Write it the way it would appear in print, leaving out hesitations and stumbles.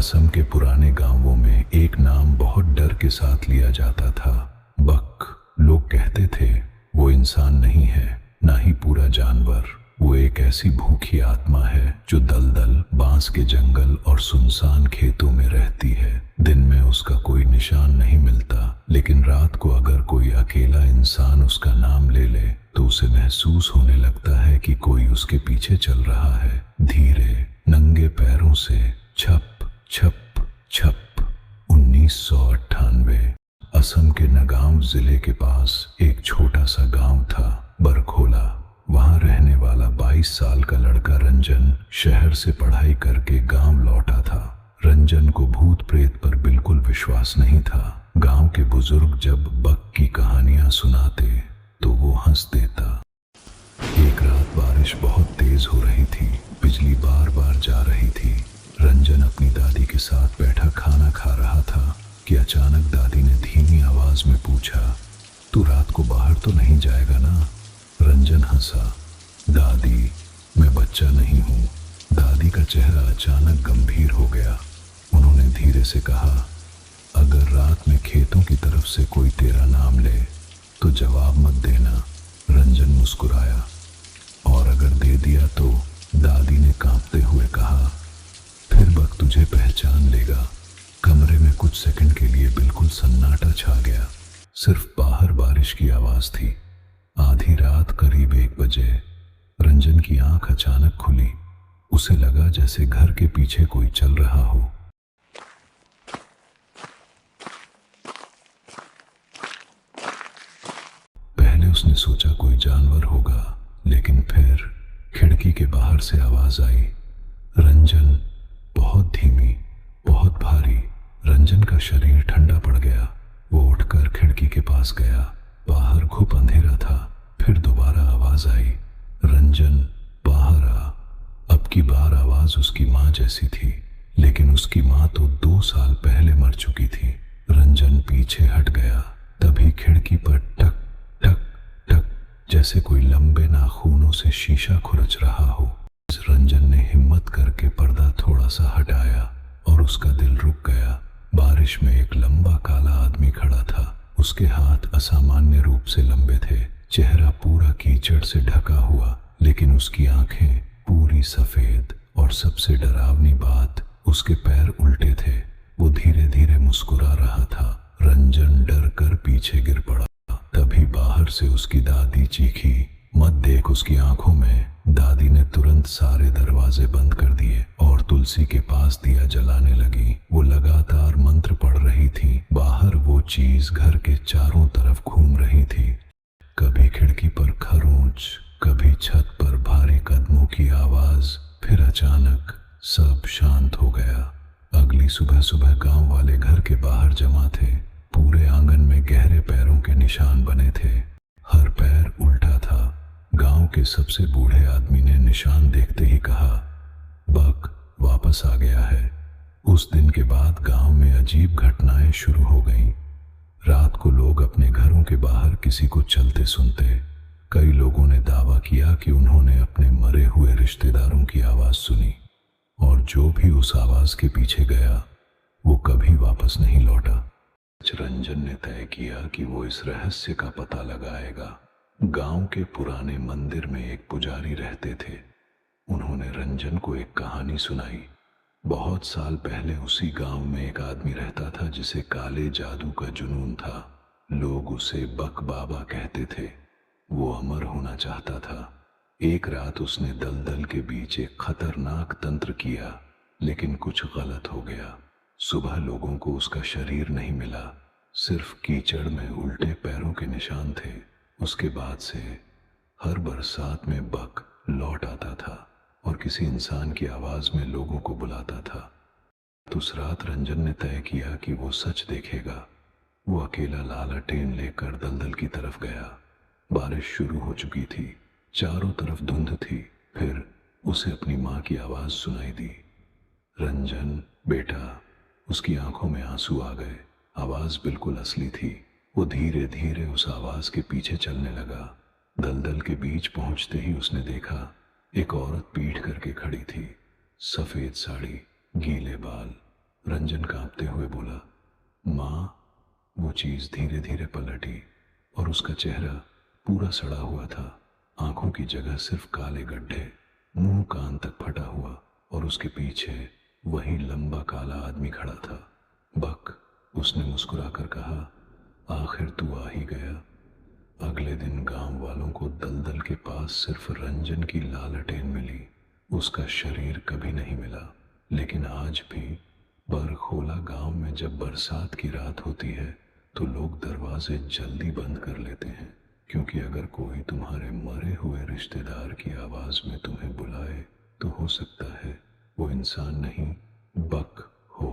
असम के पुराने गांवों में एक नाम बहुत डर के साथ लिया जाता था, बक। लोग कहते थे वो इंसान नहीं है, ना ही पूरा जानवर। वो एक ऐसी भूखी आत्मा है जो दलदल, बांस के जंगल और सुनसान खेतों में रहती है। दिन में उसका कोई निशान नहीं मिलता, लेकिन रात को अगर कोई अकेला इंसान उसका नाम ले ले तो उसे महसूस होने लगता है कि कोई उसके पीछे चल रहा है, धीरे नंगे पैरों से, छप छप छप। 1998 असम के नगांव जिले के पास एक छोटा सा गांव था, बरखोला। वहां रहने वाला 22 साल का लड़का रंजन शहर से पढ़ाई करके गांव लौटा था। रंजन को भूत प्रेत पर बिल्कुल विश्वास नहीं था। गांव के बुजुर्ग जब बक की कहानियां सुनाते तो वो हंस देता। एक रात बारिश बहुत तेज हो रही थी, बिजली बार बार जा रही थी। रंजन अपनी दादी के साथ बैठा खाना खा रहा था कि अचानक दादी ने धीमी आवाज में पूछा, तू रात को बाहर तो नहीं जाएगा ना? रंजन हंसा, दादी मैं बच्चा नहीं हूँ। दादी का चेहरा अचानक गंभीर हो गया। उन्होंने धीरे से कहा, अगर रात में खेतों की तरफ से कोई तेरा नाम ले तो जवाब मत देना। रंजन मुस्कुराया, और अगर दे दिया तो? दादी ने कांपते हुए कहा, फिर बक तुझे पहचान लेगा। कमरे में कुछ सेकंड के लिए बिल्कुल सन्नाटा छा गया। सिर्फ बाहर बारिश की आवाज थी। आधी रात करीब 1 बजे रंजन की आंख अचानक खुली। उसे लगा जैसे घर के पीछे कोई चल रहा हो। पहले उसने सोचा कोई जानवर होगा, लेकिन फिर खिड़की के बाहर से आवाज आई, रंजन। बहुत धीमी, बहुत भारी। रंजन का शरीर ठंडा पड़ गया। वो उठकर खिड़की के पास गया। बाहर घुप अंधेरा था। फिर दोबारा आवाज आई, रंजन बाहर आ। अब की बार आवाज उसकी माँ जैसी थी, लेकिन उसकी माँ तो 2 साल पहले मर चुकी थी। रंजन पीछे हट गया। तभी खिड़की पर टक टक टक, जैसे कोई लंबे नाखूनों से शीशा खुरच रहा हो। रंजन ने हिम्मत करके पर्दा थोड़ा सा हटाया और उसका दिल रुक गया। बारिश में एक लंबा काला आदमी खड़ा था। उसके हाथ असामान्य रूप से लंबे थे, चेहरा पूरा कीचड़ से ढका हुआ, लेकिन उसकी आंखें पूरी सफेद। और सबसे डरावनी बात, उसके पैर उल्टे थे। वो धीरे धीरे मुस्कुरा रहा था। रंजन डर कर पीछे गिर पड़ा। तभी बाहर से उसकी दादी चीखी, मत देख उसकी आंखों में। दादी ने तुरंत सारे दरवाजे बंद कर दिए और तुलसी के पास दिया जलाने लगी। वो लगातार मंत्र पढ़ रही थी। बाहर वो चीज घर के चारों तरफ घूम रही थी। कभी खिड़की पर खरोंच, कभी छत पर भारी कदमों की आवाज। फिर अचानक सब शांत हो गया। अगली सुबह सुबह गांव वाले घर के बाहर जमा थे। पूरे आंगन में गहरे पैरों के निशान बने थे। हर पैर उल्टा था। गांव के सबसे बूढ़े आदमी ने निशान देखते ही कहा, बक वापस आ गया है। उस दिन के बाद गांव में अजीब घटनाएं शुरू हो गईं। रात को लोग अपने घरों के बाहर किसी को चलते सुनते। कई लोगों ने दावा किया कि उन्होंने अपने मरे हुए रिश्तेदारों की आवाज सुनी, और जो भी उस आवाज के पीछे गया वो कभी वापस नहीं लौटा। रंजन ने तय किया कि वो इस रहस्य का पता लगाएगा। गांव के पुराने मंदिर में एक पुजारी रहते थे। उन्होंने रंजन को एक कहानी सुनाई। बहुत साल पहले उसी गांव में एक आदमी रहता था जिसे काले जादू का जुनून था। लोग उसे बक बाबा कहते थे। वो अमर होना चाहता था। एक रात उसने दलदल के बीच एक खतरनाक तंत्र किया, लेकिन कुछ गलत हो गया। सुबह लोगों को उसका शरीर नहीं मिला, सिर्फ कीचड़ में उल्टे पैरों के निशान थे। उसके बाद से हर बरसात में बक लौट आता था और किसी इंसान की आवाज में लोगों को बुलाता था। तो उस रात रंजन ने तय किया कि वो सच देखेगा। वो अकेला लालटेन लेकर दलदल की तरफ गया। बारिश शुरू हो चुकी थी, चारों तरफ धुंध थी। फिर उसे अपनी माँ की आवाज सुनाई दी, रंजन बेटा। उसकी आंखों में आंसू आ गए। आवाज बिल्कुल असली थी। वो धीरे धीरे उस आवाज के पीछे चलने लगा। दलदल के बीच पहुंचते ही उसने देखा एक औरत पीठ करके खड़ी थी। सफेद साड़ी, गीले बाल रंजन कांपते हुए बोला, मां। वो चीज धीरे धीरे पलटी और उसका चेहरा पूरा सड़ा हुआ था। आंखों की जगह सिर्फ काले गड्ढे, मुंह कान तक फटा हुआ, और उसके पीछे वही लंबा काला आदमी खड़ा था। बक, उसने मुस्कुराकर कहा, आखिर तू आ ही गया। अगले दिन गांव वालों को दलदल के पास सिर्फ रंजन की लालटेन मिली। उसका शरीर कभी नहीं मिला। लेकिन आज भी बरखोला गांव में जब बरसात की रात होती है तो लोग दरवाजे जल्दी बंद कर लेते हैं, क्योंकि अगर कोई तुम्हारे मरे हुए रिश्तेदार की आवाज में तुम्हें बुलाए तो हो सकता है वो इंसान नहीं, बक हो।